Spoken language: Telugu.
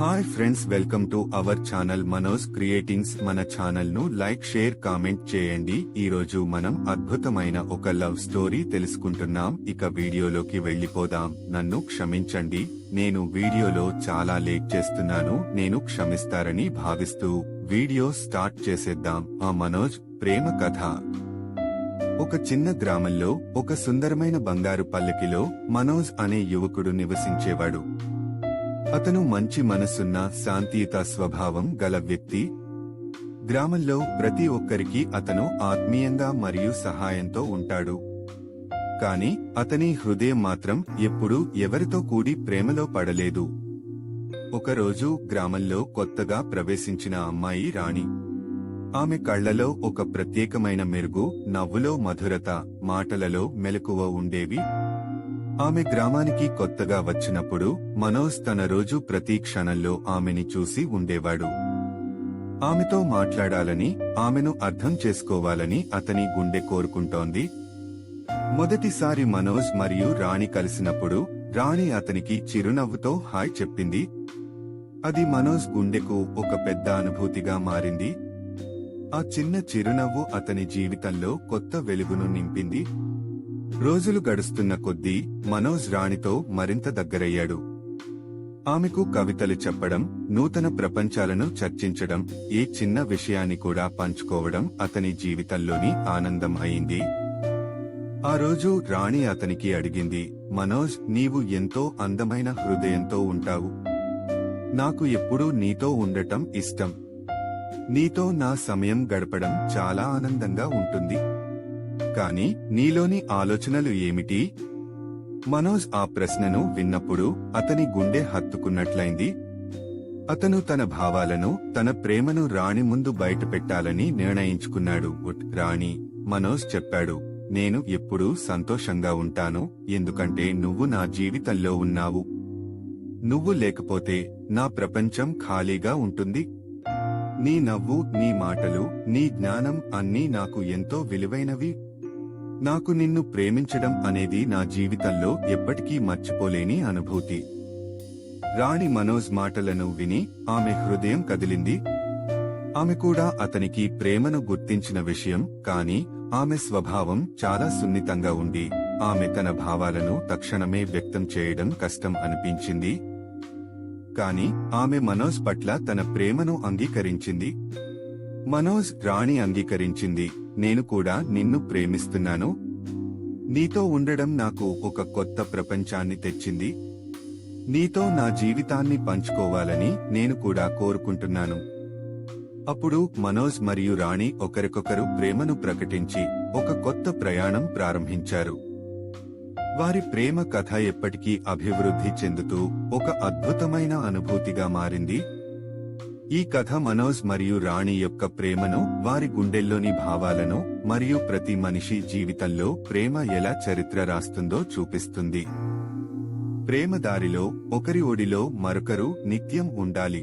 Hi friends, welcome to our channel Manoj creatings. మన ఛానల్ ను లైక్, షేర్, కామెంట్ చేయండి. ఈ రోజు మనం అద్భుతమైన ఒక లవ్ స్టోరీ తెలుసుకుంటున్నాం. ఇక వీడియోలోకి వెళ్లిపోదాం. నన్ను క్షమించండి, నేను వీడియోలో చాలా లేట్ చేస్తున్నాను, నేను క్షమిస్తారని భావిస్తూ వీడియో స్టార్ట్ చేసేద్దాం. ఆ మనోజ్ ప్రేమ కథ. ఒక చిన్న గ్రామంలో ఒక సుందరమైన బంగారు పల్లకిలో మనోజ్ అనే యువకుడు నివసించేవాడు. అతను మంచి మనసున్న, శాంతియుత స్వభావం గల వ్యక్తి. గ్రామంలో ప్రతి ఒక్కరికి అతను ఆత్మీయంగా మరియు సహాయంతో ఉంటాడు. కాని అతని హృదయం మాత్రం ఎప్పుడూ ఎవరితో కూడి ప్రేమలో పడలేదు. ఒకరోజు గ్రామంలో కొత్తగా ప్రవేశించిన అమ్మాయి రాణి. ఆమె కళ్లలో ఒక ప్రత్యేకమైన మెరుగు, నవ్వులో మధురత, మాటలలో మెలకువ ఉండేవి. ఆమె గ్రామానికి కొత్తగా వచ్చినప్పుడు మనోజ్ తన రోజు ప్రతి క్షణంలో ఆమెని చూసి ఉండేవాడు. ఆమెతో మాట్లాడాలని, ఆమెను అర్థం చేసుకోవాలని అతని గుండె కోరుకుంటోంది. మొదటిసారి మనోజ్ మరియు రాణి కలిసినప్పుడు రాణి అతనికి చిరునవ్వుతో హాయ్ చెప్పింది. అది మనోజ్ గుండెకు ఒక పెద్ద అనుభూతిగా మారింది. ఆ చిన్న చిరునవ్వు అతని జీవితంలో కొత్త వెలుగును నింపింది. రోజులు గడుస్తున్న కొద్దీ మనోజ్ రాణితో మరింత దగ్గరయ్యాడు. ఆమెకు కవితలు చెప్పడం, నూతన ప్రపంచాలను చర్చించడం, ఏ చిన్న విషయాన్ని కూడా పంచుకోవడం అతని జీవితంలోని ఆనందం అయింది. ఆ రోజు రాణి అతనికి అడిగింది, మనోజ్, నీవు ఎంతో అందమైన హృదయంతో ఉంటావు. నాకు ఎప్పుడూ నీతో ఉండటం ఇష్టం. నీతో నా సమయం గడపడం చాలా ఆనందంగా ఉంటుంది. కాని నీలోని ఆలోచనలు ఏమిటి? మనోజ్ ఆ ప్రశ్నను విన్నప్పుడు అతని గుండె హత్తుకున్నట్లయింది. అతను తన భావాలను, తన ప్రేమను రాణి ముందు బయటపెట్టాలని నిర్ణయించుకున్నాడు. రాణి, మనోజ్ చెప్పాడు, నేను ఎప్పుడూ సంతోషంగా ఉంటాను, ఎందుకంటే నువ్వు నా జీవితంలో ఉన్నావు. నువ్వు లేకపోతే నా ప్రపంచం ఖాళీగా ఉంటుంది. నీ నవ్వు, నీ మాటలు, నీ జ్ఞానం అన్నీ నాకు ఎంతో విలువైనవి. నాకు నిన్ను ప్రేమించడం అనేది నా జీవితంలో ఎప్పటికీ మర్చిపోలేని అనుభూతి. రాణి మనోజ్ మాటలను విని ఆమె హృదయం కదిలింది. ఆమె కూడా అతనికి ప్రేమను గుర్తించిన విషయం, కాని ఆమె స్వభావం చాలా సున్నితంగా ఉండి ఆమె తన భావాలను తక్షణమే వ్యక్తం చేయడం కష్టం అనిపించింది. కాని ఆమె మనోజ్ పట్ల తన ప్రేమను అంగీకరించింది. మనోజ్ రాణి అంగీకరించింది, నేను కూడా నిన్ను ప్రేమిస్తున్నాను. నీతో ఉండడం నాకు ఒక కొత్త ప్రపంచాన్ని తెచ్చింది. నీతో నా జీవితాన్ని పంచుకోవాలని నేను కూడా కోరుకుంటున్నాను. అప్పుడు మనోజ్ మరియు రాణి ఒకరికొకరు ప్రేమను ప్రకటించి ఒక కొత్త ప్రయాణం ప్రారంభించారు. వారి ప్రేమ కథ ఎప్పటికీ అభివృద్ధి చెందుతూ ఒక అద్భుతమైన అనుభూతిగా మారింది. ఈ కథ మనోజ్ మరియు రాణి యొక్క ప్రేమను, వారి గుండెల్లోని భావాలను మరియు ప్రతి మనిషి జీవితంలో ప్రేమ ఎలా చరిత్ర రాస్తుందో చూపిస్తుంది. ప్రేమ దారిలో ఒకరి ఒడిలో మరొకరు నిత్యం ఉండాలి.